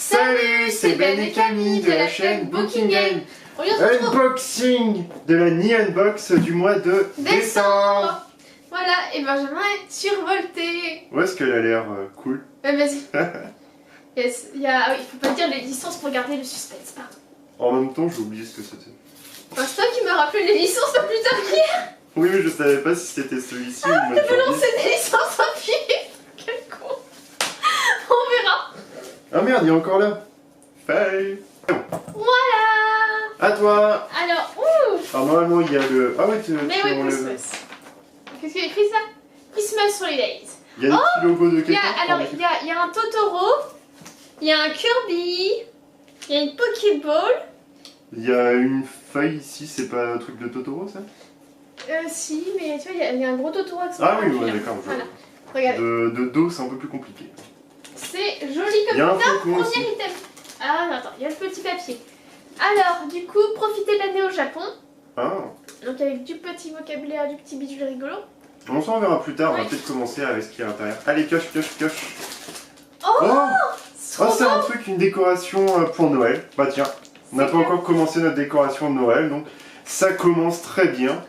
Salut, c'est Ben et Camille de la chaîne Booking Game. Unboxing de la Neon Box du mois de décembre. Voilà, et Benjamin est survolté. Ouais, est-ce qu'elle a l'air cool? Vas-y. Yes. Il faut pas dire les licences pour garder le suspense, pardon. En même temps, j'ai oublié ce que c'était. Enfin, c'est toi qui me rappelles les licences pas plus tard qu'hier. Oui, mais je savais pas si c'était celui-ci ou le Tu peux lancer des licences en pied. Quel con. On verra. Ah merde, il est encore là. Fail. Voilà. À toi. Alors, ouh. Alors normalement, il y a le... Ah ouais, tu Mais oui, enlèves. Christmas. Qu'est-ce qu'il y a écrit ça? Christmas Holidays. Il y a des petits logos de quelqu'un. Alors, il y a un Totoro, il y a un Kirby, il y a une Pokéball. Il y a une feuille ici, c'est pas un truc de Totoro ça? Si, mais tu vois, il y a un gros Totoro avec son Ah oui, parapluie, ouais, hein. d'accord. Voilà, regardez. De dos, c'est un peu plus compliqué. C'est joli comme Il y a un ça, flocon aussi. premier item. Ah, attends, il y a le petit papier. Alors, du coup, profitez de l'année au Japon. Ah. Donc avec du petit vocabulaire, du petit bidule rigolo. On s'en verra plus tard, on va Ouais. peut-être commencer avec ce qu'il y a à l'intérieur. Allez, pioche, pioche, pioche. Oh, Oh, c'est c'est un truc, une décoration pour Noël. Bah tiens, on n'a pas clair. encore commencé notre décoration de Noël, donc ça commence très bien,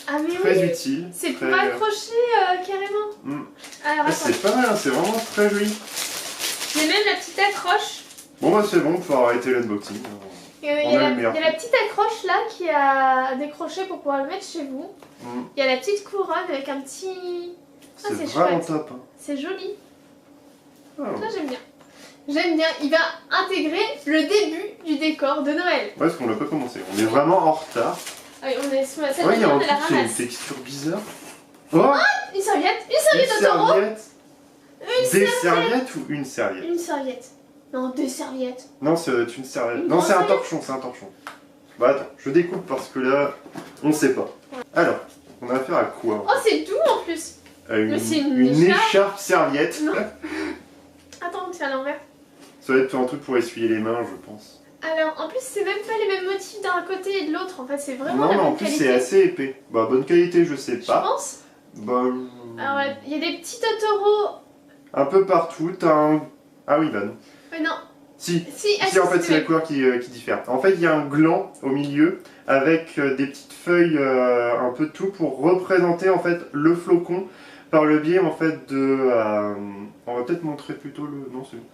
Ah mais très oui, utile. c'est pour très... accrocher carrément. Mm. Alors Ah, attends, c'est pas mal, hein, c'est vraiment très joli. j'ai même la petite accroche. Bon bah c'est bon, faut arrêter l'unboxing. Il y a On a la le meilleur. petite accroche là qui a décroché pour pouvoir le mettre chez vous. Mm. Il y a la petite couronne avec un petit... Ah, C'est c'est vraiment chouette. top. Hein. C'est joli. Ah. Ça j'aime bien. J'aime bien. Il va intégrer le début du décor de Noël. Ouais, parce qu'on l'a pas commencé, on est vraiment en retard. Ah oui, on est sur cette Ouais, il y a un de la truc qui a une ramasse. texture bizarre. Oh, Une serviette. Une une serviette Totoro. serviette. Une Des serviettes ou une serviette? Une serviette. Non, deux serviettes. Non, c'est une serviette. Une Non, c'est un grande torchon, c'est un torchon. Bah attends, je découpe parce que là, on sait pas. Alors, on a affaire à quoi? Oh, c'est doux en plus. À une, mais c'est une écharpe serviette. Non. Attends, c'est à l'envers. Ça va être un truc pour essuyer les mains, je pense. Alors, en plus, c'est même pas les mêmes motifs d'un côté et de l'autre. En fait, c'est vraiment Non, la mais en bonne plus, qualité. c'est assez épais. Bah, bonne qualité, je sais Je pas. pense. Bah, Alors, ouais, il y a des petits Totoro. un peu partout, t'as un. Ah oui, bah non. Mais non. Si. Si, Si, en fait, c'est la vrai. couleur qui diffère. En fait, il y a un gland au milieu avec des petites feuilles un peu de tout pour représenter en fait le flocon par le biais en fait de. On va peut-être montrer plutôt le. Non, c'est bon.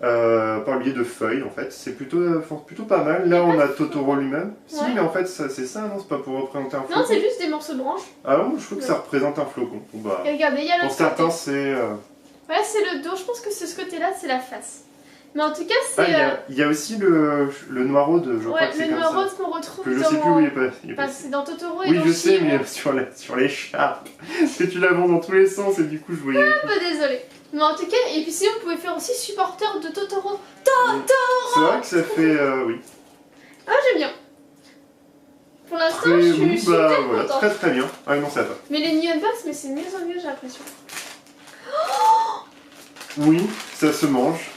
Par le biais de feuilles en fait. C'est plutôt pas mal. Là, on a Totoro lui-même. Si, Ouais. mais en fait, c'est ça, non? C'est pas pour représenter un flocon. Non, c'est juste des morceaux de branches. Ah bon, je trouve que ça représente un flocon. Bon, bah, Et regardez, il y a pour l'autre certains, côté. c'est. Voilà, c'est le dos. Je pense que c'est ce côté-là, c'est la face. Mais en tout cas, Ah, c'est. il y a aussi le noiraude, je crois Ouais, que c'est le comme noir ça. rose qu'on retrouve Que je dans... sais plus où il est passé. Enfin, c'est dans Totoro et Oui, dans je sais, Chihiro. mais sur l'écharpe. Parce que tu la vends dans tous les sens et du coup, je voyais. Un peu désolée. Mais en tout cas, et puis sinon, vous pouvez faire aussi supporter de Totoro. C'est vrai que ça fait. Oui. Ah, j'aime bien. Pour l'instant, Très. je suis Oui, super bah voilà, contente. très très bien. Ah non, c'est à toi. Mais les Neon Box, mais c'est de mieux en mieux, j'ai l'impression. Oui, ça se mange.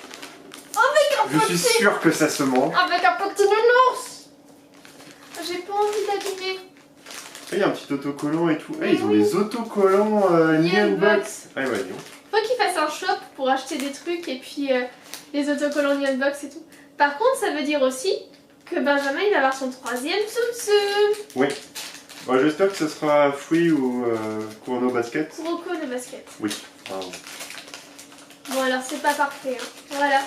Je suis petit- sûr que ça se mange. Avec un petit nounours. J'ai pas envie d'abîmer. Ah, il y a un petit autocollant et tout. Ah, Mais ils ont oui. des autocollants Neon Box. Ah, ouais, dis donc. Faut qu'ils fassent un shop pour acheter des trucs et puis les autocollants Neon Box et tout. Par contre, ça veut dire aussi que Benjamin, il va avoir son troisième Tsum Tsum. Oui. Bon, j'espère que ce sera Free ou Kurono Basket. Kuroko de basket. Oui. Bravo. Bon, alors c'est pas parfait. Hein. Voilà.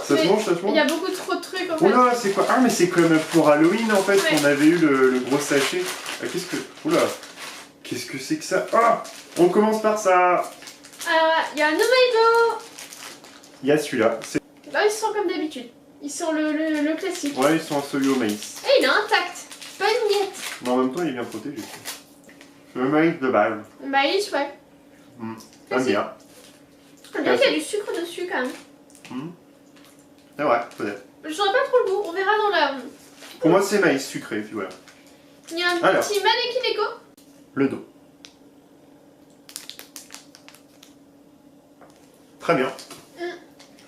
Ça Mais se mange, ça se Il mange? y a beaucoup trop de trucs en fait. Oula, c'est quoi? Ah, mais c'est comme pour Halloween en fait, Ouais. qu'on avait eu le gros sachet. Ah, qu'est-ce que. Oula! Qu'est-ce que c'est que ça? Ah! On commence par ça! Alors, il y a un Nomaido. Il y a celui-là. Là, ils sont comme d'habitude. Ils sont le classique. Ouais, ils sont celui au maïs. Et il est intact. Pas une miette. Mais en même temps, il est bien protégé. C'est le maïs de base. Maïs, ouais. J'aime bien. On dirait qu'il y a du sucre dessus quand même. C'est vrai, peut-être. Je saurais pas trop le goût. On verra dans la. Pour moi, c'est maïs sucré, puis voilà. Il y a un Alors. petit mannequin Lego. Le dos. Très bien.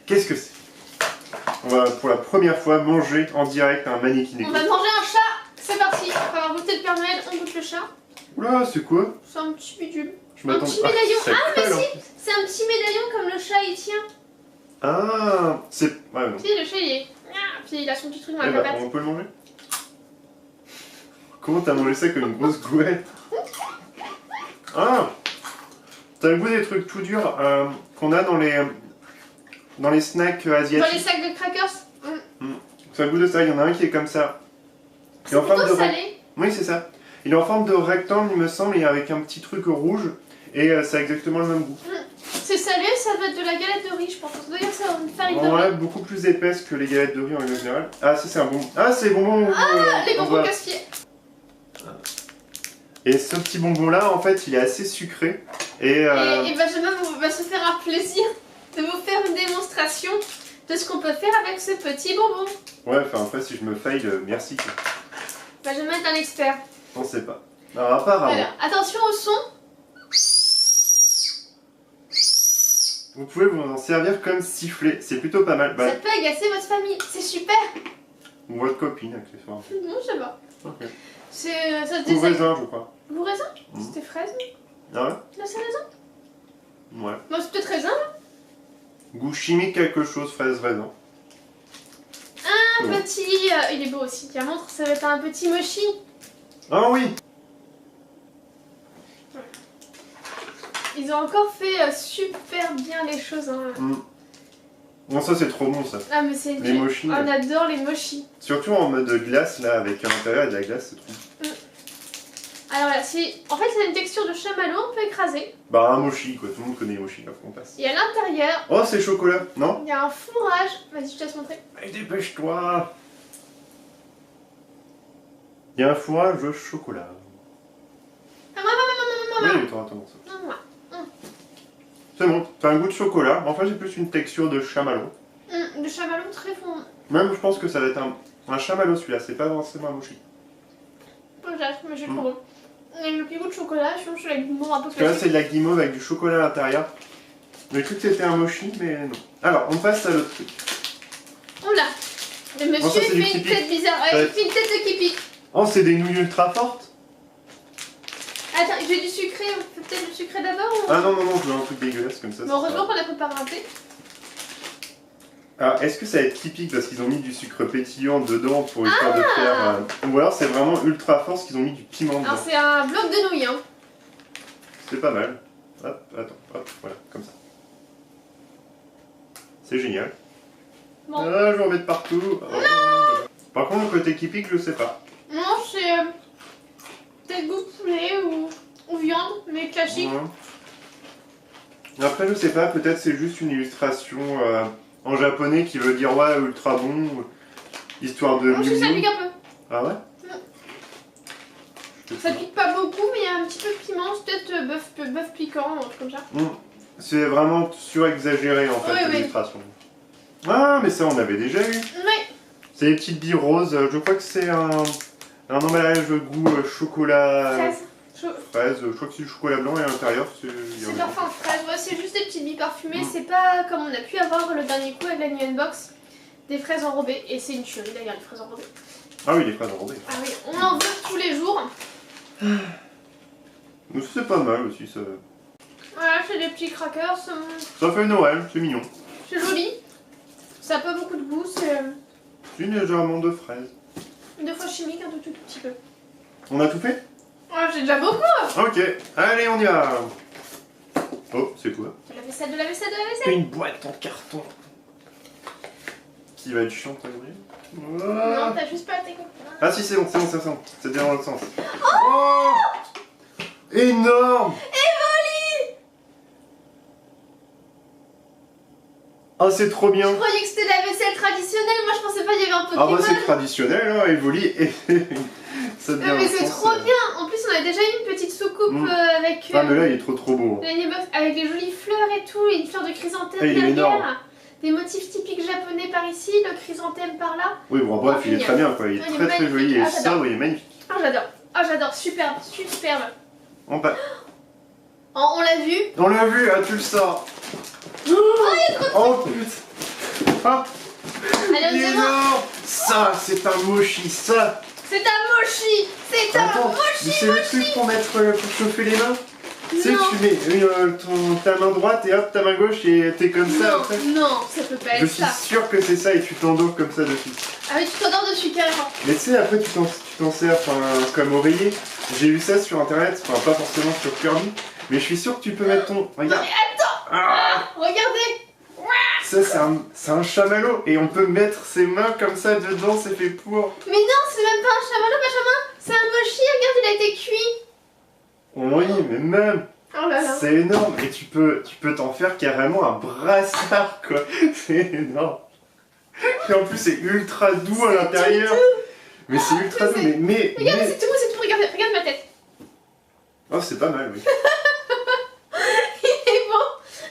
Qu'est-ce que c'est? On va pour la première fois manger en direct un mannequin On Lego. va manger un chat. C'est parti. Après avoir goûté le Père Noël, on goûte le chat. Oula, c'est quoi? C'est un petit bidule. Je Un m'attendais. petit médaillon. ça Ah, mais colle, si. en plus. C'est un petit médaillon comme le chat il tient. Ah, c'est... Ouais, non. Si, le chat, il est... Puis il a son petit truc dans Eh la bah, papate. on peut le manger? Comment t'as mangé ça comme une grosse goulette? Ah! T'as le goût des trucs tout durs qu'on a dans les snacks asiatiques. Dans les sacs de crackers. Ça a le goût de ça, il y en a un qui est comme ça. C'est plutôt salé. Oui, c'est ça. Il est en forme de rectangle, il me semble, et avec un petit truc rouge. Et ça a exactement le même goût. C'est salé, ça doit être de la galette de riz, je pense. Ça doit dire ça, une farine de Ouais, riz. beaucoup plus épaisse que les galettes de riz en général. Ah, ça c'est un bonbon. Ah, c'est les bonbons. Ah, les on bonbons voit. casse-pieds. Et ce petit bonbon là, en fait, il est assez sucré. Et Benjamin va se faire un plaisir de vous faire une démonstration de ce qu'on peut faire avec ce petit bonbon. ouais, enfin après, si je me faille, merci. Benjamin est un expert. On sait pas. Alors, apparemment, Voilà. Attention au son. vous pouvez vous en servir comme sifflet. C'est plutôt pas mal. Bah, Ça peut agacer votre famille. C'est super. ou votre copine, accessoirement. Non, je sais pas. Ok. Ça se Ou désagrége. raisin, je crois. Vous raisin Mhm. C'était fraise. Ah ouais? Là, c'est raisin. Ouais. Bon, c'est peut-être raisin. Goût chimique quelque chose, fraise, raisin. Un petit... il est beau aussi. Tiens, montre, ça va être un petit mochi. Ah oui! Ils ont encore fait super bien les choses. Hein. Bon, ça c'est trop bon ça. Ah, mais c'est... Les mochis. On adore les mochis. Surtout en mode glace là, avec à l'intérieur de la glace, c'est trop bon. Alors là, en fait, c'est une texture de chamallow, on peut écraser. Bah, un mochi quoi, tout le monde connaît les mochis là, faut qu'on passe. Et à l'intérieur, Oh, c'est chocolat, non? il y a un fourrage. Vas-y, je te laisse montrer. Allez, dépêche-toi! Il y a un fourrage au chocolat. Ah, maman. Oui, attends, attends. Non, moi. C'est bon, t'as un goût de chocolat. Enfin, j'ai plus une texture de chamallow. Le chamallow très fond. Même, je pense que ça va être un chamallow celui-là, c'est pas forcément un mochi. Peut-être, mais j'ai trop bon. Et le petit goût de chocolat, je suis la guimauve un peu Parce que là, classique. c'est de la guimauve avec du chocolat à l'intérieur. J'ai cru que c'était un mochi, mais non. Alors, on passe à l'autre truc. Oula. Le Bon, monsieur ça, c'est du fait une Kipi. tête bizarre. Ouais. Il fait une tête de Kipi. Oh, c'est des nouilles ultra fortes? Attends, j'ai du sucré. On fait peut-être du sucré d'abord ou... Ah non, non, non, je veux un truc dégueulasse comme ça. Bon, heureusement qu'on a préparé un thé. Alors, est-ce que ça va être typique parce qu'ils ont mis du sucre pétillant dedans pour histoire de faire... Ou alors c'est vraiment ultra fort parce qu'ils ont mis du piment dedans. Alors, c'est un bloc de nouilles, hein. C'est pas mal. Hop, attends, hop, voilà, comme ça. C'est génial. Bon. Ah, je vais en mettre partout. Oh. Par contre, le côté typique, je sais pas. Non, c'est peut-être goût poulet ou viande, mais classique. Ouais. Après, je sais pas, peut-être c'est juste une illustration en japonais qui veut dire ouais, ultra bon, histoire de Moi, je trouve que ça mignon. pique un peu. Ah ouais? Ça pique pas beaucoup, mais il y a un petit peu de piment. C'est peut-être bœuf piquant, un truc comme ça. C'est vraiment surexagéré en fait, Oui, oui. l'illustration. Ah, mais ça, on avait déjà eu. Ouais. C'est des petites billes roses. Je crois que c'est un emballage goût chocolat. Fraise. Fraise. Je crois que c'est du chocolat blanc et à l'intérieur, c'est. C'est parfum fraise. Ouais, c'est juste des petites billes parfumées. C'est pas comme on a pu avoir le dernier coup avec la New Unbox. Des fraises enrobées. Et c'est une tuerie d'ailleurs, les fraises enrobées. Ah oui, les fraises enrobées. Ah oui, on en veut tous les jours. Mais c'est pas mal aussi, ça. Voilà, c'est des petits crackers. Ça fait Noël, c'est mignon. C'est joli. Ça a pas beaucoup de goût. C'est Légèrement de fraises. deux fois chimique, un tout petit peu. On a tout fait? Ouais, j'ai déjà beaucoup. Ok, allez, on y va. Oh, c'est quoi? De la vaisselle, de la vaisselle, de la vaisselle. Une boîte en carton. Qui va être chiante à ouvrir. Non, t'as juste pas tes copains. Ah si, c'est bon, c'est bon, c'est bon. C'est bien dans l'autre sens. Oh, énorme. Ah, c'est trop bien. Je croyais que c'était la vaisselle traditionnelle, moi je pensais pas qu'il y avait un Ah Pokémon. bah c'est traditionnel, hein, Evoli. Et ça devient Non, mais un c'est sens, trop bien. En plus, on a déjà eu une petite soucoupe avec Ah mais là il est trop beau. la New Box, avec des jolies fleurs et tout, et une fleur de chrysanthème Ah, il est énorme. derrière. Des motifs typiques japonais par ici, le chrysanthème par là. Oui bon bref, il est Génial. très bien quoi, il est Il est très joli, magnifique. et Ah, ça j'adore. oui, il est magnifique. Ah j'adore, superbe, superbe. On passe. On l'a vu. On l'a vu, ah tu le sors. Oh putain. Ah, Allez, on il est y va. énorme. Ça, c'est un mochi, ça. C'est un mochi. C'est un Attends, mochi. c'est le truc pour mettre pour chauffer les mains. Tu sais, Non. tu mets ta main droite et hop, ta main gauche et t'es comme ça Non, après. non, ça peut pas Je être suis ça. sûr que c'est ça et tu t'endors comme ça dessus. Ah oui, tu t'endors dessus carrément. Mais tu sais, après tu t'en sers comme oreiller. J'ai vu ça sur internet, enfin pas forcément sur Kirby, mais je suis sûr que tu peux mettre ton. Regarde. Non mais attends. Ah, Regardez. ça c'est un chamallow et on peut mettre ses mains comme ça dedans, c'est fait pour. Mais non, c'est même pas un chamallow, Benjamin. C'est un mochi, regarde, il a été cuit. Oui, mais même. Oh là là. C'est énorme et tu peux t'en faire carrément un brassard quoi. C'est énorme. Et en plus c'est ultra doux à l'intérieur. Mais c'est ultra doux. Mais Regarde, c'est tout, regarde, regarde ma tête. oh c'est pas mal oui. Il est bon.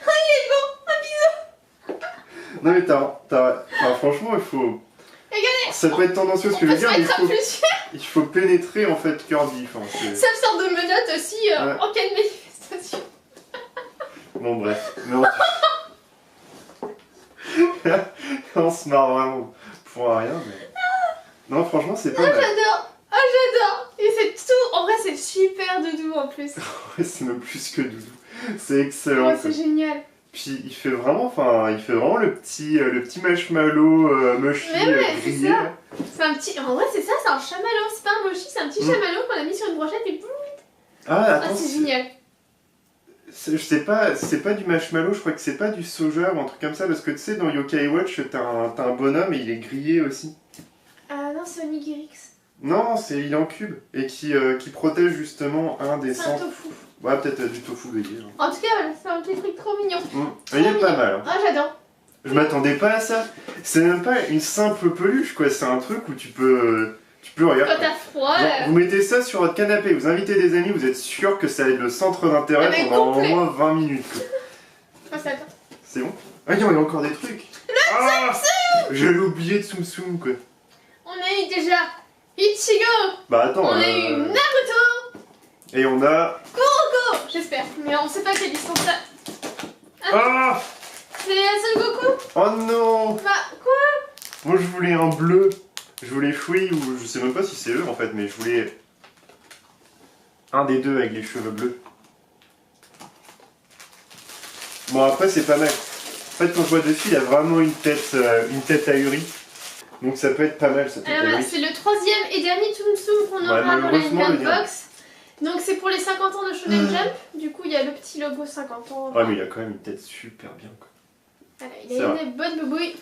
Oh, il est bon. Un bisou. Non mais enfin, franchement il faut. Regardez. Ça peut être tendancieux ce On que je peut veux se dire, mais mettre à plus. il faut pénétrer en fait Kirby. Enfin, Ça me sort de menottes aussi Ouais. en cas de manifestation. bon bref. Non. On se marre vraiment pour rien mais. Non franchement c'est pas Ah, mal. j'adore. Ah, j'adore. Et c'est tout. En vrai, c'est super doudou en plus. Ouais, c'est même plus que doudou. C'est excellent. Ouais, quoi. c'est génial. Puis il fait vraiment le petit marshmallow mochi Mais ouais, c'est grillé. ça. là. C'est un petit. En vrai, c'est ça, c'est un chamallow. C'est pas un mochi, c'est un petit chamallow qu'on a mis sur une brochette et boum. Ah Ah, attends, c'est génial. je sais pas, c'est pas du marshmallow, je crois que c'est pas du soja ou un truc comme ça parce que tu sais dans Yokai Watch t'as un bonhomme et il est grillé aussi. Ah non, c'est Onigirix. Non, il est en cube et qui protège justement un des C'est un centres. tofu. Ouais, peut-être du tofu grillé. hein. En tout cas, voilà, c'est un petit truc trop mignon. Il est pas mal. hein. Ah, j'adore. Je m'attendais pas à ça. C'est même pas une simple peluche quoi, c'est un truc où tu peux regarder. Quand t'as froid. Genre, vous mettez ça sur votre canapé, vous invitez des amis, vous êtes sûr que ça va être le centre d'intérêt Ah, mais pendant au complet. moins 20 minutes. quoi. Ah, ça attend. C'est bon. Ah, il y a encore des trucs. Ah, j'avais oublié de Tsum Tsum quoi. On a eu déjà Ichigo. Bah attends. On a eu Naruto. Et on a. Kuroko. J'espère. Mais on sait pas quelle licence ça. Ah C'est Son Goku. oh non. Bah, quoi? Moi je voulais un bleu. Je voulais Free ou je sais même pas si c'est eux en fait, mais je voulais un des deux avec les cheveux bleus. Bon après c'est pas mal. En fait quand je vois dessus il y a vraiment une tête ahurie. Donc ça peut être pas mal cette tête Alors voilà, ahurie. c'est le troisième et dernier Tsum Tsum qu'on aura dans la malheureusement, Inbox le dernier. Box. Donc c'est pour les 50 ans de Shonen Jump. Du coup, il y a le petit logo 50 ans. Ouais mais il a quand même une tête super bien quoi. Voilà, C'est il a vrai. une bonne boubouille.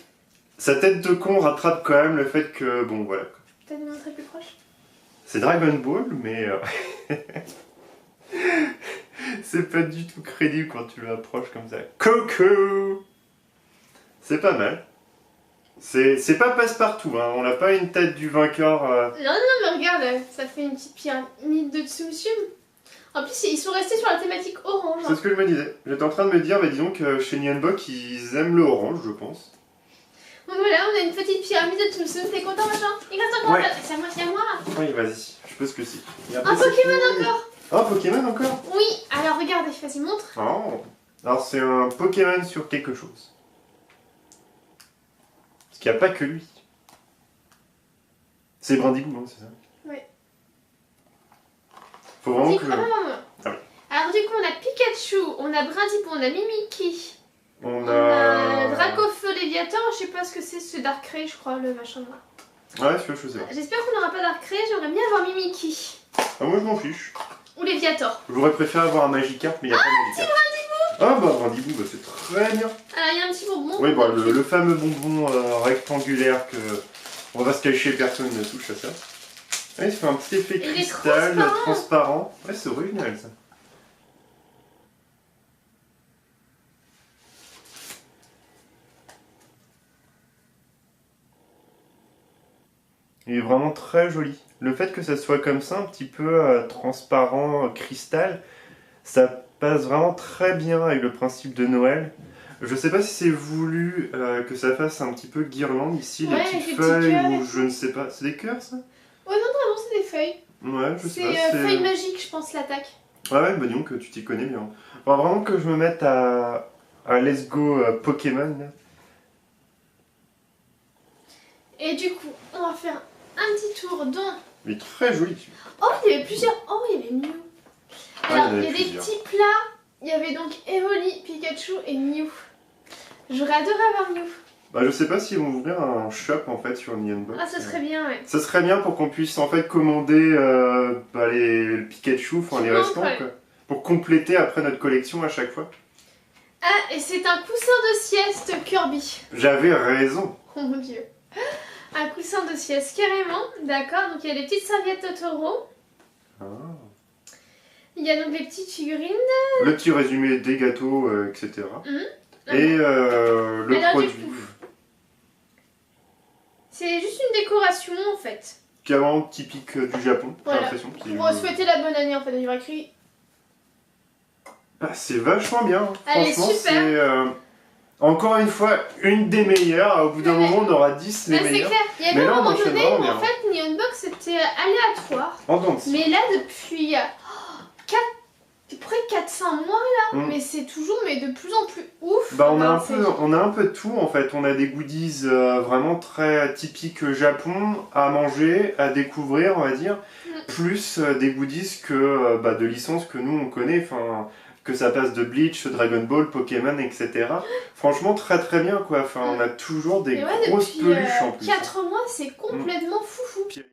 Sa tête de con rattrape quand même le fait que bon voilà. quoi. T'as des montrer plus proche? C'est Dragon Ball mais c'est pas du tout crédible quand tu l'approches comme ça. Coco. C'est pas mal. C'est pas passe-partout, hein. On n'a pas une tête du vainqueur. Non, mais regarde, ça fait une petite pyramide de Tsum Tsum. En plus, ils sont restés sur la thématique orange. C'est ce que je me disais. J'étais en train de me dire, bah disons que chez Nyanbok, ils aiment le orange, je pense. Donc voilà, on a une petite pyramide de Tsum Tsum. T'es content, machin? Il reste encore. Ouais. C'est à moi, c'est à moi. Oui, vas-y, je peux ce que c'est. Et Un après, c'est Pokémon fini. encore. Oh, Pokémon encore. Oui, alors regarde, vas-y, montre. Oh. Alors c'est un Pokémon sur quelque chose. Parce qu'il n'y a pas que lui. C'est Brindibou, hein, c'est ça? Oui. Faut vraiment Du que... coup, Ah oui. Alors du coup, on a Pikachu, on a Brindibou, on a Mimikyu. On On a Dracofeu Léviathan, je sais pas ce que c'est Darkrai, je crois, le machin noir. Ouais, je sais pas. J'espère qu'on n'aura pas Darkrai, j'aimerais bien avoir Mimikyu. Ah, moi je m'en fiche. Ou Léviator. J'aurais préféré avoir un Magikarp, mais il n'y a pas de Magikarp. Ah bah Brindibou, bah, c'est très bien. Alors il y a un petit bonbon. Oui, bah, le fameux bonbon rectangulaire que on va se cacher, personne ne touche à ça. Ouais, il fait un petit effet Il est cristal, transparent. transparent. Ouais, c'est original ça. Il est vraiment très joli. Le fait que ça soit comme ça, un petit peu transparent, cristal, ça passe vraiment très bien avec le principe de Noël. Je sais pas si c'est voulu que ça fasse un petit peu guirlande ici, Ouais, les avec petites les petits feuilles cœurs et ou tout. je ne sais pas. C'est des cœurs ça? Ouais, non, vraiment, c'est des feuilles. Ouais, je sais C'est pas. feuilles magiques, je pense, l'attaque. Ouais, bah disons que tu t'y connais bien. Enfin, vraiment que je me mette à Let's Go Pokémon. Là. Et du coup, on va faire un petit tour dans... Il est très joli. Oh, il y avait plusieurs... Oh, il y avait Mew. Alors, il y en il y avait a des plusieurs. petits plats. Il y avait donc Evoli, Pikachu et Mew. J'aurais adoré avoir Mew. Bah, je sais pas s'ils vont ouvrir un shop en fait sur Nianbox. Ah, ça serait bien, ouais. Ça serait bien pour qu'on puisse en fait commander les Pikachu, enfin les Qui manquent, restants, ouais. quoi. Pour compléter après notre collection à chaque fois. Ah, et c'est un coussin de sieste Kirby. J'avais raison. Oh mon dieu. Un coussin de sieste, carrément. D'accord, donc il y a des petites serviettes Totoro. Ah. Il y a donc des petites figurines. Le petit résumé des gâteaux, etc. Ah Et bon. le Alors, du produit. coup, c'est juste une décoration en fait. Qui est vraiment typique du Japon, j'ai Voilà. l'impression. Pour souhaiter la bonne année en fait. Il y aura écrit. Ah, c'est vachement bien. Elle est Franchement, super. c'est encore une fois une des meilleures. Au bout d'un Ouais. moment, on aura 10 les Bah, c'est meilleures. clair. Il y avait Mais un là, on moment enchaîne donné vraiment où bien. en fait Neonbox c'était aléatoire. En dents de scie. Mais là, depuis 4, près 400 mois là, Mm. mais c'est toujours mais de plus en plus ouf. Bah, on a Enfin, on a un peu de tout en fait. On a des goodies vraiment très typiques Japon à manger, à découvrir, on va dire. Plus des goodies que de licences que nous on connaît. Enfin, que ça passe de Bleach, Dragon Ball, Pokémon, etc. Franchement, très très bien quoi. Enfin, on a toujours des Et ouais, grosses depuis peluches en plus. 4 mois, c'est complètement foufou. Puis-